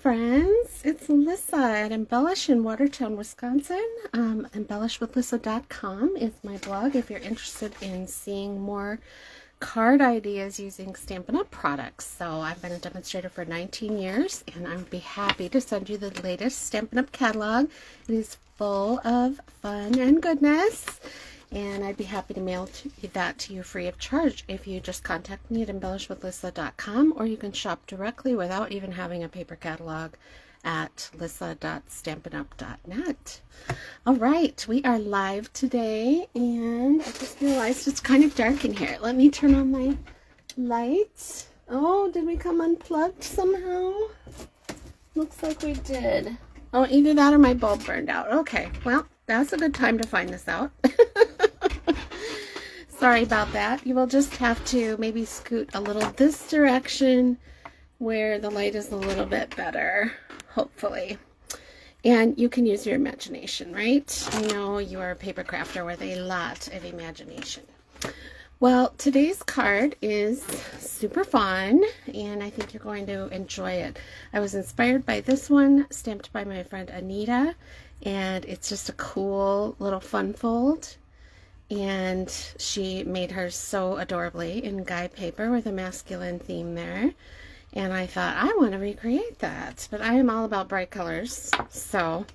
friends, it's Lyssa at Embellish in Watertown, Wisconsin. Embellishwithlyssa.com is my blog if you're interested in seeing more card ideas using Stampin' Up! Products. So I've been a demonstrator for 19 years and I'd be happy to send you the latest Stampin' Up! Catalog. It is full of fun and goodness. And I'd be happy to mail that to you free of charge if you just contact me at embellishwithlyssa.com, or you can shop directly without even having a paper catalog at lyssa.stampinup.net. All right, we are live today, and I just realized it's kind of dark in here. Let me turn on my lights. Oh, did we come unplugged somehow? Looks like we did. Oh, either that or my bulb burned out. Okay, well, that's a good time to find this out. Sorry about that. You will just have to maybe scoot a little this direction where the light is a little bit better, hopefully. And you can use your imagination, right? I know you are a paper crafter with a lot of imagination. Well, today's card is super fun, and I think you're going to enjoy it. I was inspired by this one, stamped by my friend Anita, and it's just a cool little fun fold. And she made hers so adorably in guy paper with a masculine theme there. And I thought, I want to recreate that. But I am all about bright colors, so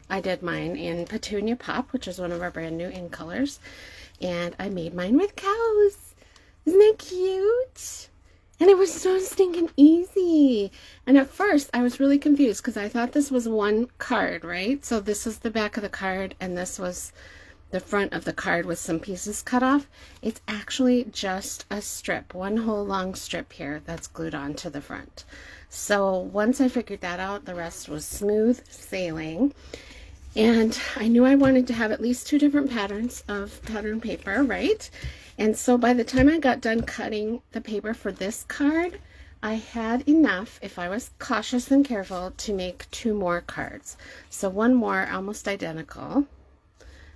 I did mine in Petunia Pop, which is one of our brand new in colors. And I made mine with cows. Isn't that cute? And it was so stinking easy. And at first, I was really confused because I thought this was one card, right? So this is the back of the card, and this was the front of the card with some pieces cut off. It's actually just a strip, one whole long strip here that's glued onto the front. So once I figured that out, the rest was smooth sailing. And I knew I wanted to have at least 2 different patterns of pattern paper, right? And so by the time I got done cutting the paper for this card, I had enough, if I was cautious and careful, to make 2 more cards. So one more almost identical.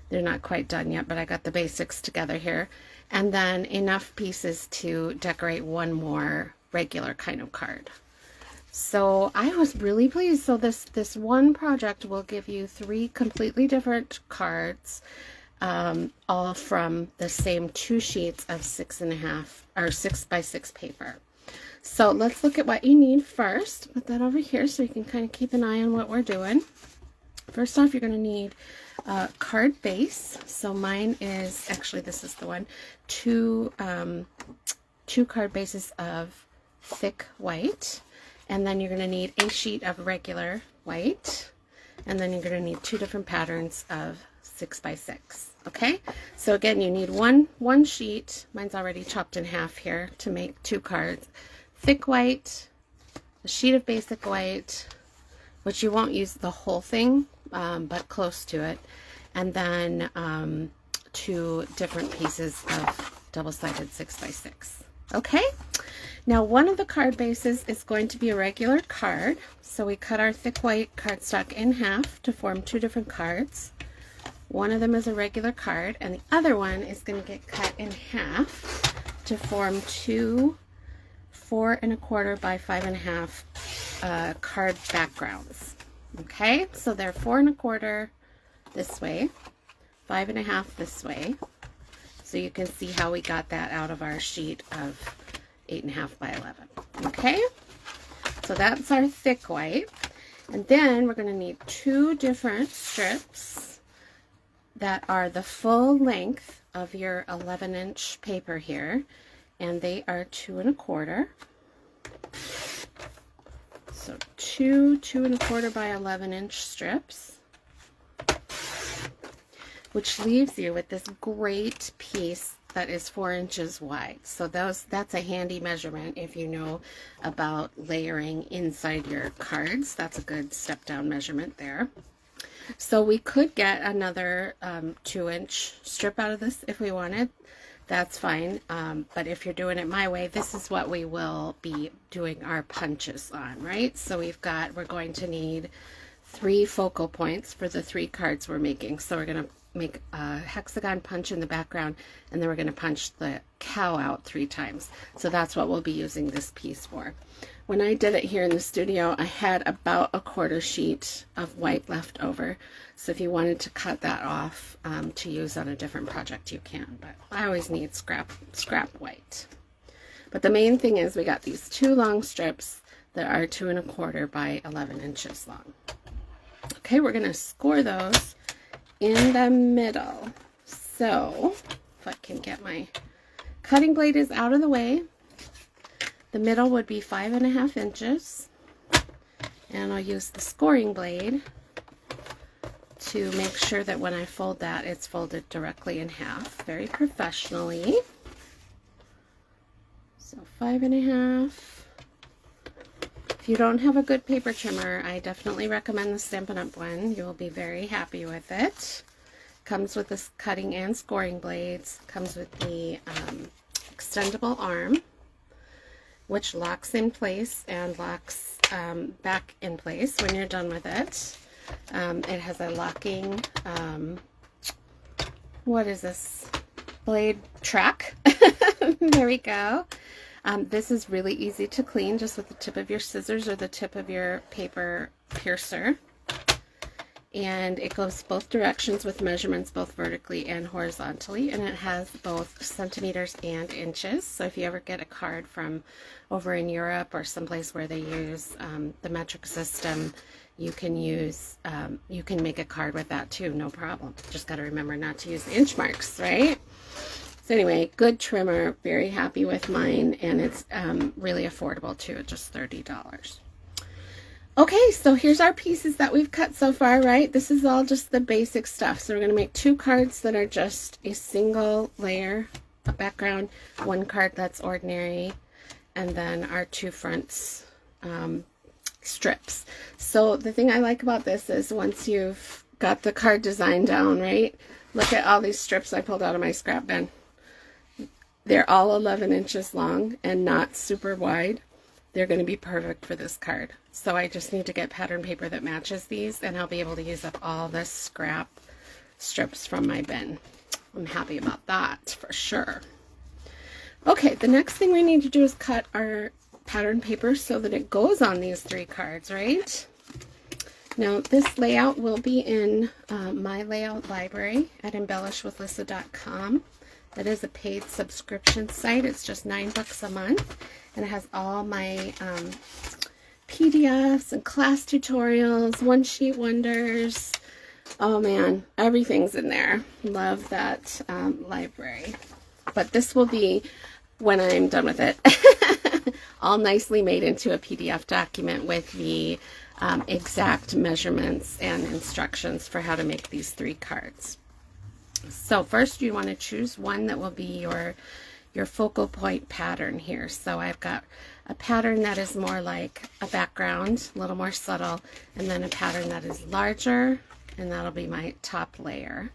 They're not quite done yet, but I got the basics together here. And then enough pieces to decorate one more regular kind of card. So I was really pleased. So this one project will give you 3 completely different cards, all from the same 2 sheets of 6.5 or 6 by 6 paper. So let's look at what you need first. Put that over here so you can kind of keep an eye on what we're doing. First off, you're going to need a card base. So mine is, actually this is the one, 2 card bases of thick white. And then you're going to need a sheet of regular white. And then you're going to need 2 different patterns of 6 by 6. Okay? So again, you need one sheet. Mine's already chopped in half here to make 2 cards. Thick white, a sheet of basic white, which you won't use the whole thing, but close to it. And then 2 different pieces of double-sided 6 by 6. Okay? Now, one of the card bases is going to be a regular card. So we cut our thick white cardstock in half to form 2 different cards. One of them is a regular card, and the other one is going to get cut in half to form 2 4¼ by 5½ card backgrounds. Okay, so they're 4¼ this way, 5½ this way. So you can see how we got that out of our sheet of 8½ by 11. Okay, so that's our thick white. And then we're going to need 2 different strips that are the full length of your 11-inch paper here. And they are 2¼ So 2 2¼ by 11-inch strips, which leaves you with this great piece that is 4 inches wide. So that's a handy measurement if you know about layering inside your cards. That's a good step down measurement there. So we could get another 2-inch strip out of this if we wanted. That's fine, but if you're doing it my way, this is what we will be doing our punches on, right? So we're going to need 3 focal points for the 3 cards we're making. So we're going to make a hexagon punch in the background, and then we're going to punch the cow out 3 times. So that's what we'll be using this piece for. When I did it here in the studio, I had about a 1/4 sheet of white left over. So if you wanted to cut that off to use on a different project, you can. But I always need scrap white. But the main thing is we got these 2 long strips that are 2 1/4 by 11 inches long. Okay, we're going to score those in the middle. So if I can get my cutting blade is out of the way. The middle would be 5 1/2 inches, and I'll use the scoring blade to make sure that when I fold that, it's folded directly in half, very professionally. So 5 1/2. If you don't have a good paper trimmer, I definitely recommend the Stampin' Up! One. You'll be very happy with it. Comes with this cutting and scoring blades, comes with the extendable arm, which locks in place and locks back in place when you're done with it. It has a locking, what is this, blade track. There we go. This is really easy to clean just with the tip of your scissors or the tip of your paper piercer. And it goes both directions with measurements both vertically and horizontally, and it has both centimeters and inches. So if you ever get a card from over in Europe or someplace where they use the metric system, you can use you can make a card with that too, no problem. Just got to remember not to use the inch marks, right? So anyway, good trimmer, very happy with mine, and it's really affordable too, just $30. Okay, so here's our pieces that we've cut so far, right? This is all just the basic stuff. So we're going to make 2 cards that are just a single layer of background, 1 card that's ordinary, and then our 2 fronts strips. So the thing I like about this is once you've got the card design down, right? Look at all these strips I pulled out of my scrap bin. They're all 11 inches long and not super wide. They're going to be perfect for this card. So I just need to get pattern paper that matches these, and I'll be able to use up all the scrap strips from my bin. I'm happy about that for sure. Okay, the next thing we need to do is cut our pattern paper so that it goes on these 3 cards, right? Now this layout will be in my layout library at embellishwithlyssa.com. That is a paid subscription site. It's just $9 a month, and it has all my PDFs and class tutorials, one-sheet wonders. Oh man, everything's in there. Love that library. But this will be, when I'm done with it, all nicely made into a PDF document with the exact measurements and instructions for how to make these 3 cards. So first you want to choose one that will be your focal point pattern here. So I've got a pattern that is more like a background, a little more subtle, and then a pattern that is larger, and that'll be my top layer.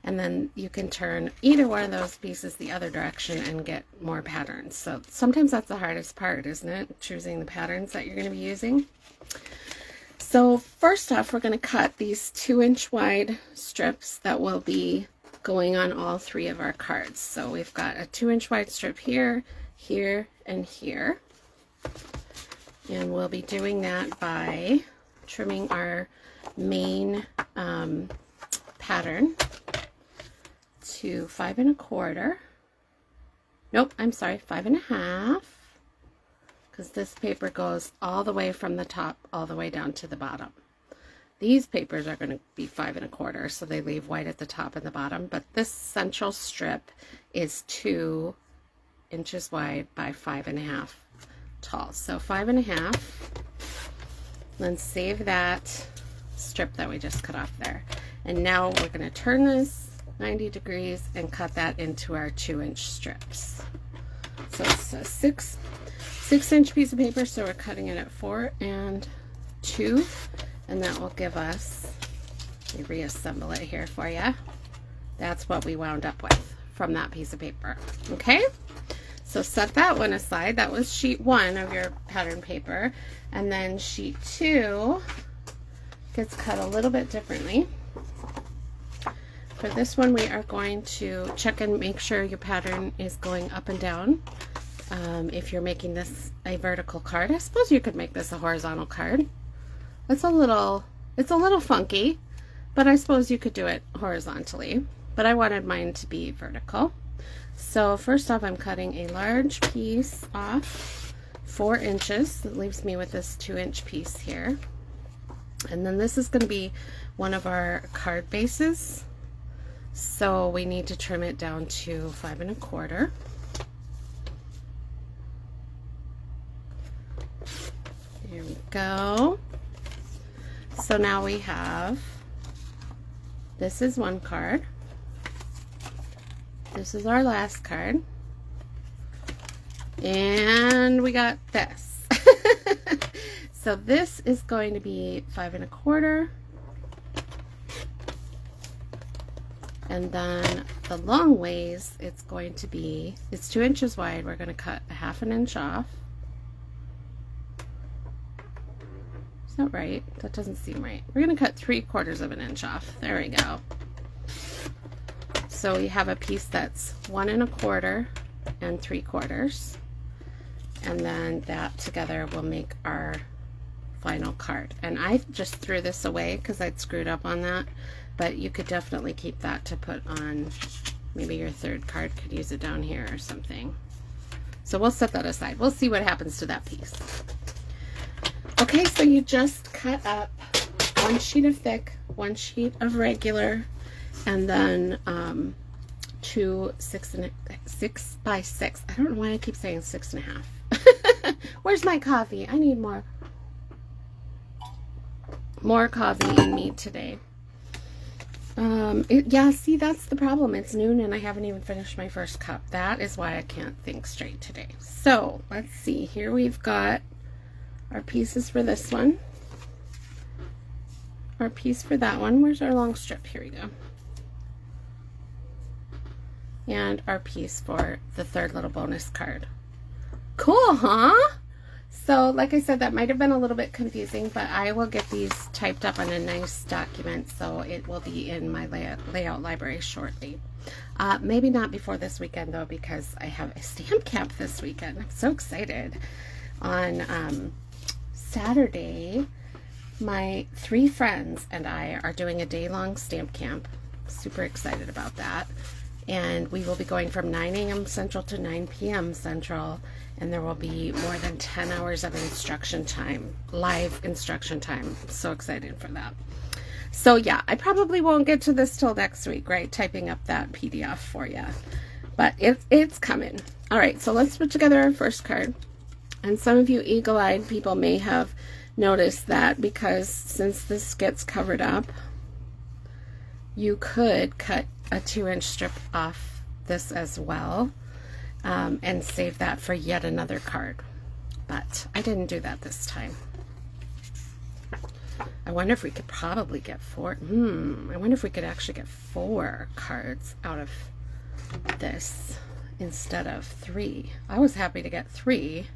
And then you can turn either one of those pieces the other direction and get more patterns. So sometimes that's the hardest part, isn't it? Choosing the patterns that you're going to be using. So first off, we're going to cut these 2-inch wide strips that will be going on all 3 of our cards. So we've got a 2-inch wide strip here, here, and here. And we'll be doing that by trimming our main pattern to 5 1/4. Nope, I'm sorry, 5 1/2. Because this paper goes all the way from the top all the way down to the bottom. These papers are going to be 5 1/4, so they leave white at the top and the bottom, but this central strip is 2 inches wide by 5 1/2 tall. So 5 1/2, then save that strip that we just cut off there. And now we're going to turn this 90 degrees and cut that into our 2-inch strips. So it's a 6-inch piece of paper, so we're cutting it at 4 and 2. And that will give us, let me reassemble it here for you. That's what we wound up with from that piece of paper. Okay, so set that one aside. That was sheet 1 of your pattern paper. And then sheet 2 gets cut a little bit differently. For this one, we are going to check and make sure your pattern is going up and down. If you're making this a vertical card, I suppose you could make this a horizontal card. It's a little funky, but I suppose you could do it horizontally. But I wanted mine to be vertical. So first off, I'm cutting a large piece off, 4 inches. That leaves me with this 2-inch piece here. And then this is going to be one of our card bases. So we need to trim it down to 5 1/4. There we go. So now we have, this is one card. This is our last card. And we got this. So this is going to be 5 1/4. And then the long ways, it's going to be, it's 2 inches wide. We're going to cut a 1/2 inch off. Is that right? That doesn't seem right. We're going to cut 3/4 of an inch off. There we go. So we have a piece that's 1 1/4 and 3/4. And then that together will make our final card. And I just threw this away because I'd screwed up on that. But you could definitely keep that to put on, maybe your third card could use it down here or something. So we'll set that aside. We'll see what happens to that piece. Okay, so you just cut up 1 sheet of thick, 1 sheet of regular, and then 2 6 by 6. I don't know why I keep saying 6 1/2. Where's my coffee? I need more coffee in me today. Yeah, see, that's the problem. It's noon and I haven't even finished my first cup. That is why I can't think straight today. So let's see. Here we've got our pieces for this one. Our piece for that one. Where's our long strip? Here we go. And our piece for the third little bonus card. Cool, huh? So, like I said, that might have been a little bit confusing, but I will get these typed up on a nice document, so it will be in my layout library shortly. Maybe not before this weekend, though, because I have a stamp camp this weekend. I'm so excited. On Saturday, my 3 friends and I are doing a day-long stamp camp. Super excited about that. And we will be going from 9 a.m. Central to 9 p.m. Central, and there will be more than 10 hours of instruction time, live instruction time. I'm so excited for that. So yeah, I probably won't get to this till next week, right? Typing up that PDF for you. But it's coming. All right, so let's put together our first card. And some of you eagle-eyed people may have noticed that, because since this gets covered up, you could cut a 2-inch strip off this as well, and save that for yet another card. But I didn't do that this time. I wonder if we could probably get 4. I wonder if we could actually get 4 cards out of this instead of 3. I was happy to get 3.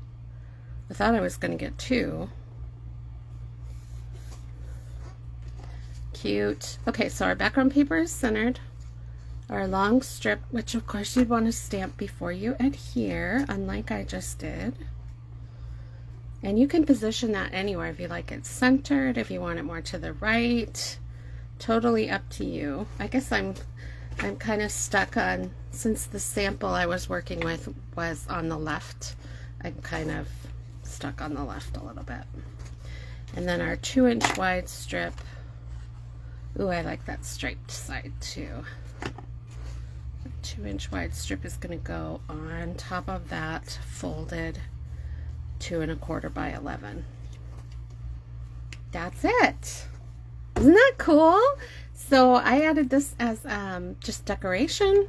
I thought I was going to get 2. Cute. Okay, so our background paper is centered. Our long strip, which of course you'd want to stamp before you adhere, unlike I just did. And you can position that anywhere if you like it centered, if you want it more to the right. Totally up to you. I guess I'm kind of stuck on, since the sample I was working with was on the left, I'm kind of stuck on the left a little bit. And then our 2-inch wide strip. Ooh, I like that striped side too. 2-inch wide strip is going to go on top of that folded 2 1/4 by 11. That's it. Isn't that cool? So I added this as just decoration.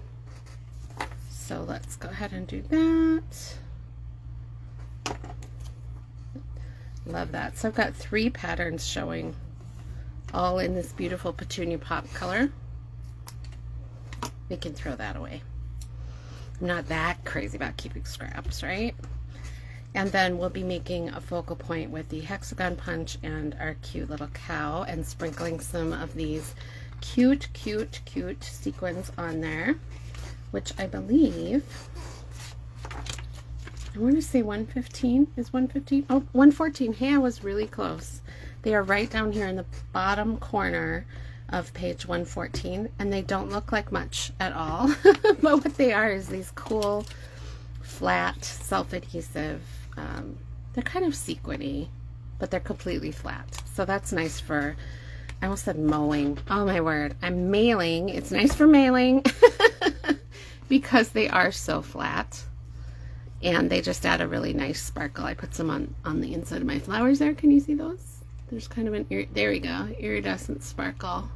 So let's go ahead and do that. Love that. So I've got 3 patterns showing, all in this beautiful petunia pop color. We can throw that away. I'm not that crazy about keeping scraps, right? And then we'll be making a focal point with the hexagon punch and our cute little cow, and sprinkling some of these cute, cute, cute sequins on there, which I believe, I want to say 115 is 115. Oh, 114. Hey, I was really close. They are right down here in the bottom corner of page 114, and they don't look like much at all. But what they are is these cool, flat, self-adhesive, they're kind of sequiny, but they're completely flat. So that's nice for, I almost said mowing. Oh my word. I'm mailing. It's nice for mailing because they are so flat. And they just add a really nice sparkle. I put some on the inside of my flowers there. Can you see those? There's kind of an, there we go, iridescent sparkle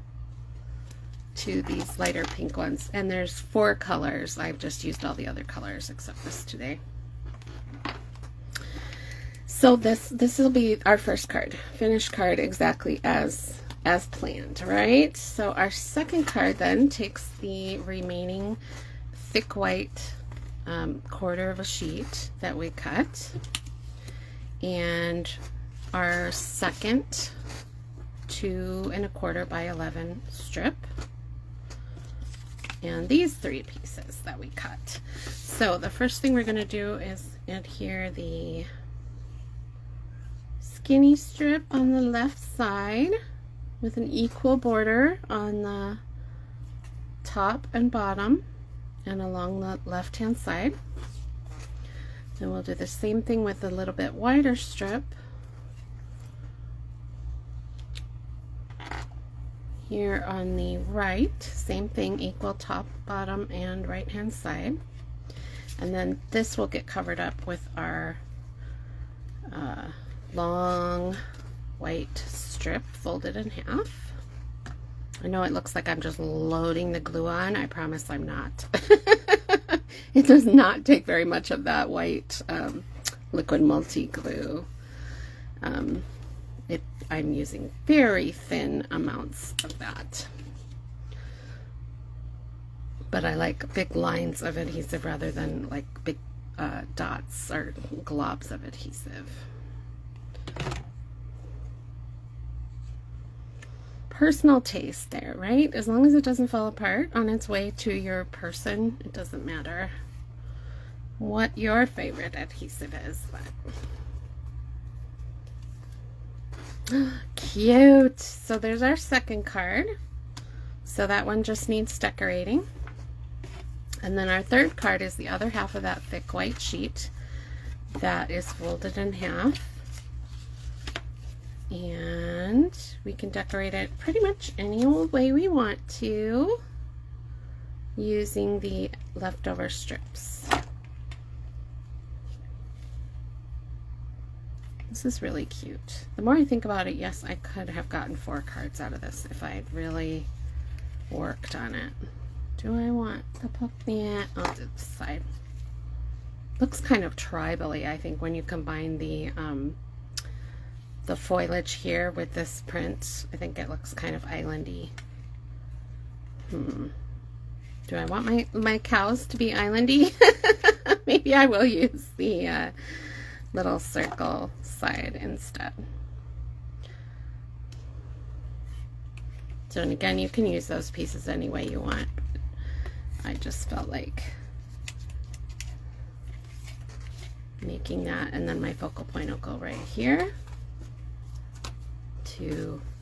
to these lighter pink ones. And there's 4 colors. I've just used all the other colors except this today. So this will be our first card, finished card, exactly as planned, right? So our second card then takes the remaining thick white quarter of a sheet that we cut, and our second 2 1/4 by 11 strip, and these 3 pieces that we cut. So the first thing we're going to do is adhere the skinny strip on the left side with an equal border on the top and bottom and along the left hand side. Then we'll do the same thing with a little bit wider strip here on the right. Same thing, equal top, bottom, and right hand side. And then this will get covered up with our long white strip folded in half. I know it looks like I'm just loading the glue on. I promise I'm not. It does not take very much of that white liquid multi-glue. I'm using very thin amounts of that. But I like big lines of adhesive rather than like big dots or globs of adhesive. Personal taste there, right? As long as it doesn't fall apart on its way to your person, it doesn't matter what your favorite adhesive is. But cute. So there's our second card. So that one just needs decorating. And then our third card is the other half of that thick white sheet that is folded in half. And we can decorate it pretty much any old way we want to using the leftover strips. This is really cute. The more I think about it, yes, I could have gotten 4 cards out of this if I had really worked on it. Do I want the puck? Yeah, I'll do this side. Looks kind of tribally, I think, when you combine the foliage here with this print. I think it looks kind of islandy. Do I want my cows to be islandy? Maybe I will use the little circle side instead. So, and again, you can use those pieces any way you want. I just felt like making that, and then my focal point will go right here.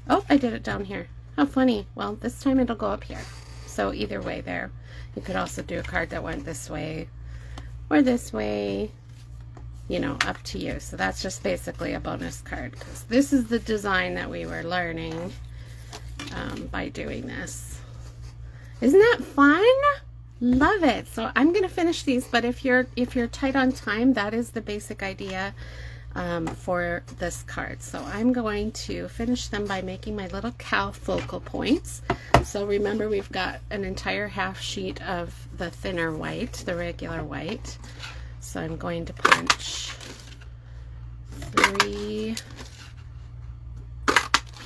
Oh, I did it down here. How funny. Well, this time it'll go up here. So either way there. You could also do a card that went this way or this way, you know, up to you. So that's just basically a bonus card because this is the design that we were learning by doing this. Isn't that fun? Love it. So I'm going to finish these, but if you're tight on time, that is the basic idea for this card. So I'm going to finish them by making my little cow focal points. So remember, we've got an entire half sheet of the thinner white, the regular white. So I'm going to punch 3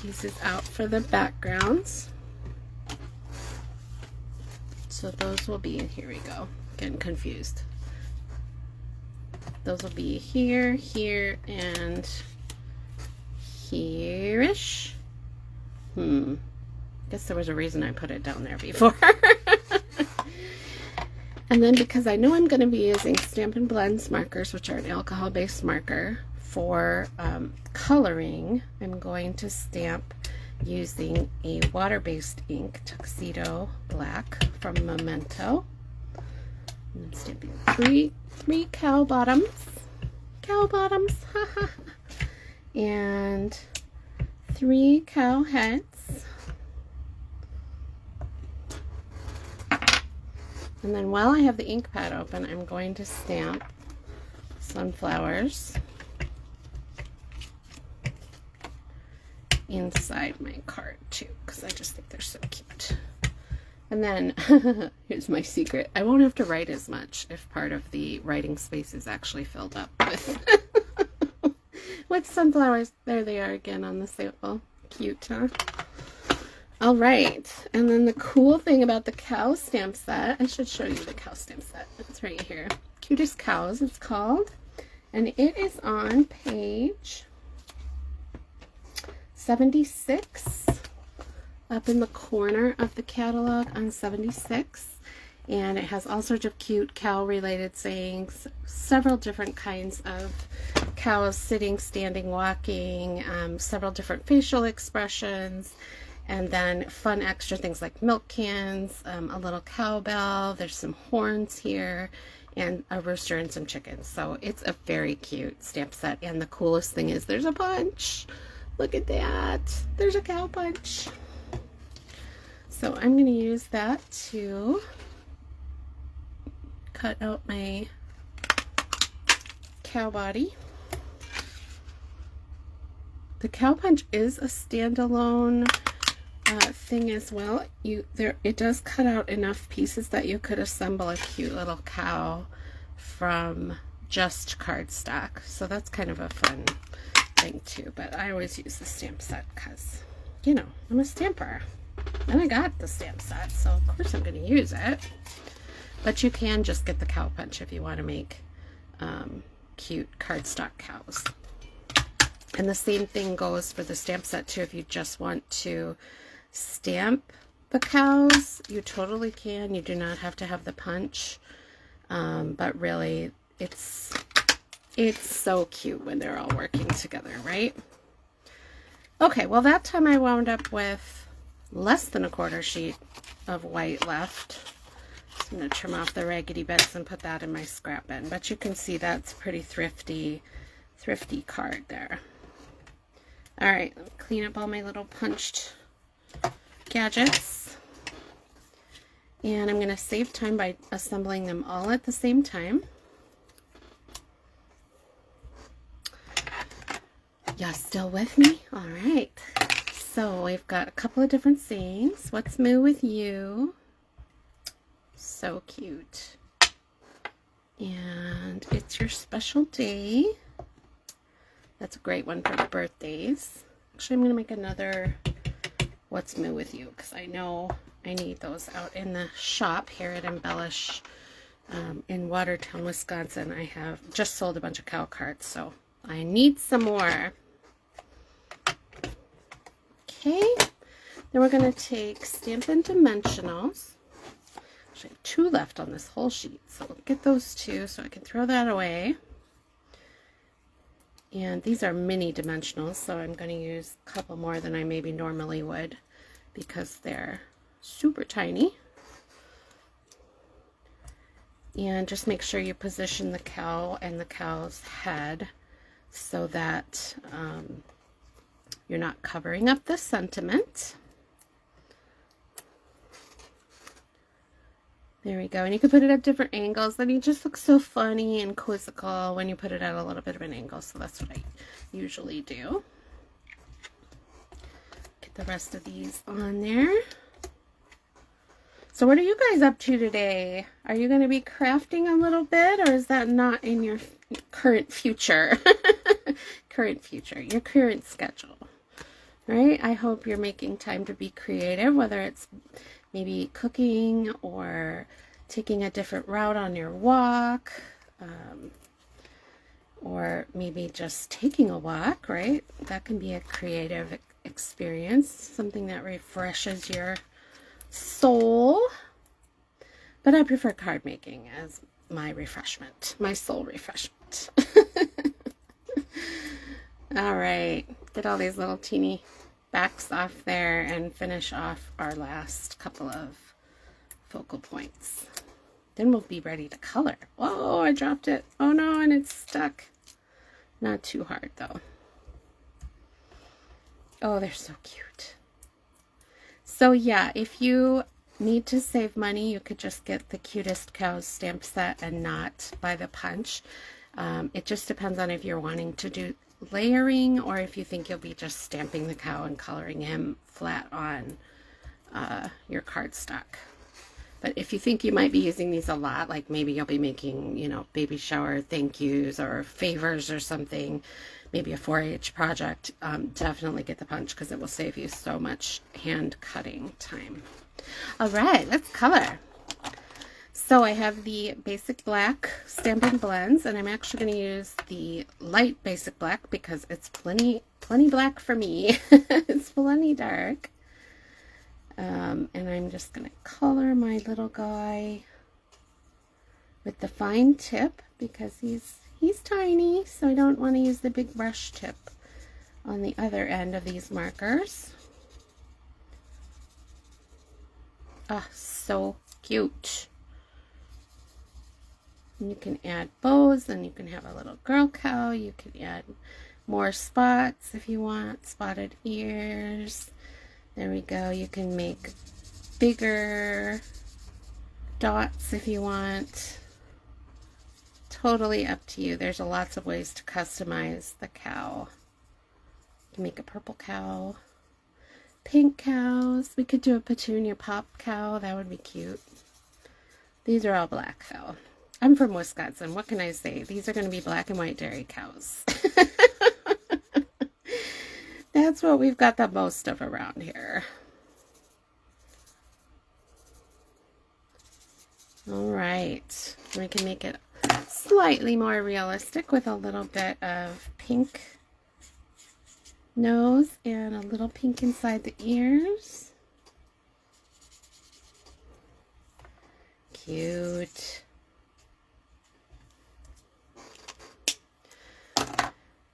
pieces out for the backgrounds. So those will be, here we go, getting confused. Those will be here, here, and here-ish. Guess there was a reason I put it down there before. And then because I know I'm going to be using Stampin' Blends markers, which are an alcohol-based marker, for coloring, I'm going to stamp using a water-based ink, Tuxedo Black from Memento. And I'm stamping three cow bottoms, and 3 cow heads. And then while I have the ink pad open, I'm going to stamp sunflowers inside my card too, because I just think they're so cute. And then here's my secret. I won't have to write as much if part of the writing space is actually filled up with sunflowers. There they are again on the sample. Cute, huh? All right, and then the cool thing about the cow stamp set, I should show you the cow stamp set. It's right here. Cutest Cows, it's called. And it is on page 76, up in the corner of the catalog on 76. And it has all sorts of cute cow-related sayings, several different kinds of cows sitting, standing, walking, several different facial expressions. And then fun extra things like milk cans, a little cowbell, there's some horns here, and a rooster and some chickens. So it's a very cute stamp set. And the coolest thing is there's a punch. Look at that. There's a cow punch. So I'm going to use that to cut out my cow body. The cow punch is a standalone thing as well. It does cut out enough pieces that you could assemble a cute little cow from just cardstock. So that's kind of a fun thing too. But I always use the stamp set because, you know, I'm a stamper. And I got the stamp set, so of course I'm going to use it. But you can just get the cow punch if you want to make cute cardstock cows. And the same thing goes for the stamp set too. If you just want to stamp the cows, you totally can. You do not have to have the punch. But really, it's so cute when they're all working together, right? Okay, well that time I wound up with less than a quarter sheet of white left. So I'm going to trim off the raggedy bits and put that in my scrap bin. But you can see that's pretty thrifty card there. All right, let me clean up all my little punched gadgets. And I'm going to save time by assembling them all at the same time. Y'all still with me? All right. So we've got a couple of different sayings. What's moo with you? So cute. And it's your special day. That's a great one for the birthdays. Actually, I'm going to make another What's Moo with You, because I know I need those out in the shop here at Embellish in Watertown, Wisconsin. I have just sold a bunch of cow cards, so I need some more. Okay, then we're going to take Stampin' Dimensionals. Actually, I have 2 left on this whole sheet, so we'll get those 2 so I can throw that away. And these are mini dimensionals, so I'm going to use a couple more than I maybe normally would because they're super tiny. And just make sure you position the cow and the cow's head so that you're not covering up the sentiment. There we go. And you can put it at different angles. Then you just look so funny and quizzical when you put it at a little bit of an angle. So that's what I usually do. Get the rest of these on there. So what are you guys up to today? Are you going to be crafting a little bit, or is that not in your current future? Your current schedule, right? I hope you're making time to be creative, whether it's maybe cooking or taking a different route on your walk, or maybe just taking a walk, right? That can be a creative experience, something that refreshes your soul. But I prefer card making as my refreshment, my soul refreshment. All right, get all these little teeny backs off there and finish off our last couple of focal points. Then we'll be ready to color. Oh, I dropped it. Oh no, and it's stuck. Not too hard though. Oh, they're so cute. So yeah, if you need to save money, you could just get the Cutest Cows stamp set and not buy the punch. It just depends on if you're wanting to do layering or if you think you'll be just stamping the cow and coloring him flat on your cardstock. But if you think you might be using these a lot, like maybe you'll be making, you know, baby shower thank yous or favors or something, maybe a 4-H project, definitely get the punch because it will save you so much hand cutting time. All right, let's color. So I have the basic black Stampin' Blends, and I'm actually going to use the light basic black because it's plenty black for me. It's plenty dark. And I'm just going to color my little guy with the fine tip because he's tiny, so I don't want to use the big brush tip on the other end of these markers. Ah, so cute. And you can add bows, and you can have a little girl cow. You can add more spots if you want, spotted ears. There we go. You can make bigger dots if you want. Totally up to you. There's lots of ways to customize the cow. You can make a purple cow, pink cows. We could do a petunia pop cow. That would be cute. These are all black though. I'm from Wisconsin. What can I say? These are going to be black and white dairy cows. That's what we've got the most of around here. All right. We can make it slightly more realistic with a little bit of pink nose and a little pink inside the ears. Cute.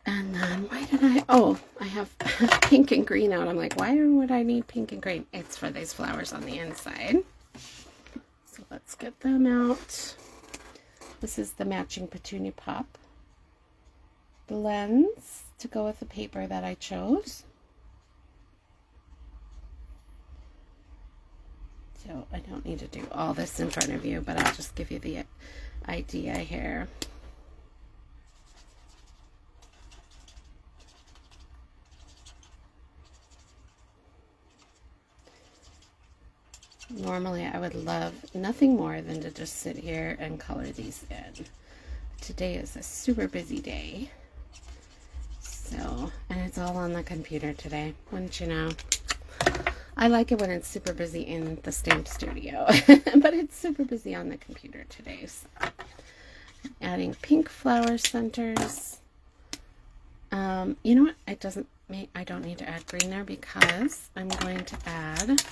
And then why did I have pink and green out. I'm like, why would I need pink and green? It's for these flowers on the inside. So let's get them out. This is the matching Petunia Pop blends to go with the paper that I chose. So I don't need to do all this in front of you, but I'll just give you the idea here. Normally I would love nothing more than to just sit here and color these in. Today is a super busy day. So, and it's all on the computer today, wouldn't you know? I like it when it's super busy in the stamp studio, but it's super busy on the computer today. So, adding pink flower centers. You know what? I don't need to add green there because I'm going to add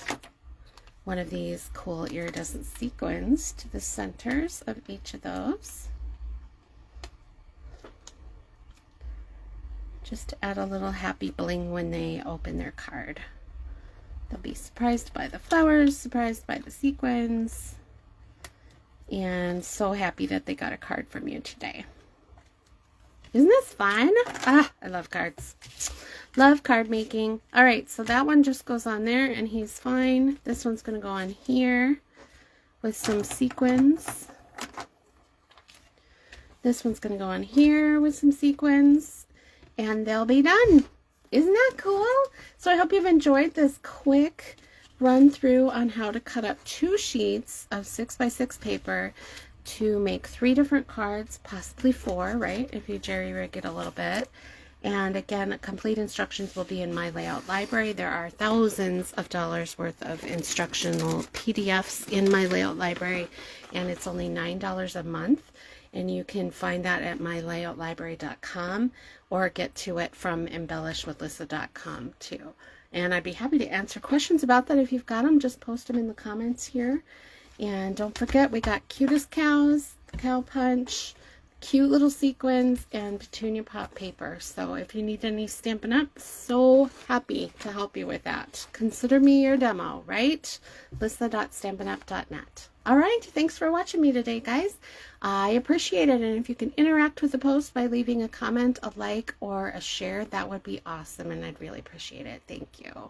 one of these cool iridescent sequins to the centers of each of those. Just to add a little happy bling when they open their card. They'll be surprised by the flowers, surprised by the sequins, and so happy that they got a card from you today. Isn't this fun? Ah, I love cards. Love card making. All right, so that one just goes on there and he's fine. This one's going to go on here with some sequins. This one's going to go on here with some sequins and they'll be done. Isn't that cool? So I hope you've enjoyed this quick run through on how to cut up 2 sheets of 6x6 paper to make 3 different cards, possibly 4, right? If you jerry rig it a little bit. And again, complete instructions will be in my layout library. There are thousands of dollars worth of instructional PDFs in my layout library, and it's only $9 a month. And you can find that at mylayoutlibrary.com, or get to it from embellishwithlyssa.com too. And I'd be happy to answer questions about that. If you've got them, just post them in the comments here. And don't forget, we got cutest cows, cow punch, cute little sequins, and petunia pop paper. So if you need any Stampin' Up, so happy to help you with that. Consider me your demo, right? Lyssa.stampinup.net. All right, thanks for watching me today, guys. I appreciate it. And if you can interact with the post by leaving a comment, a like, or a share, that would be awesome, and I'd really appreciate it. Thank you.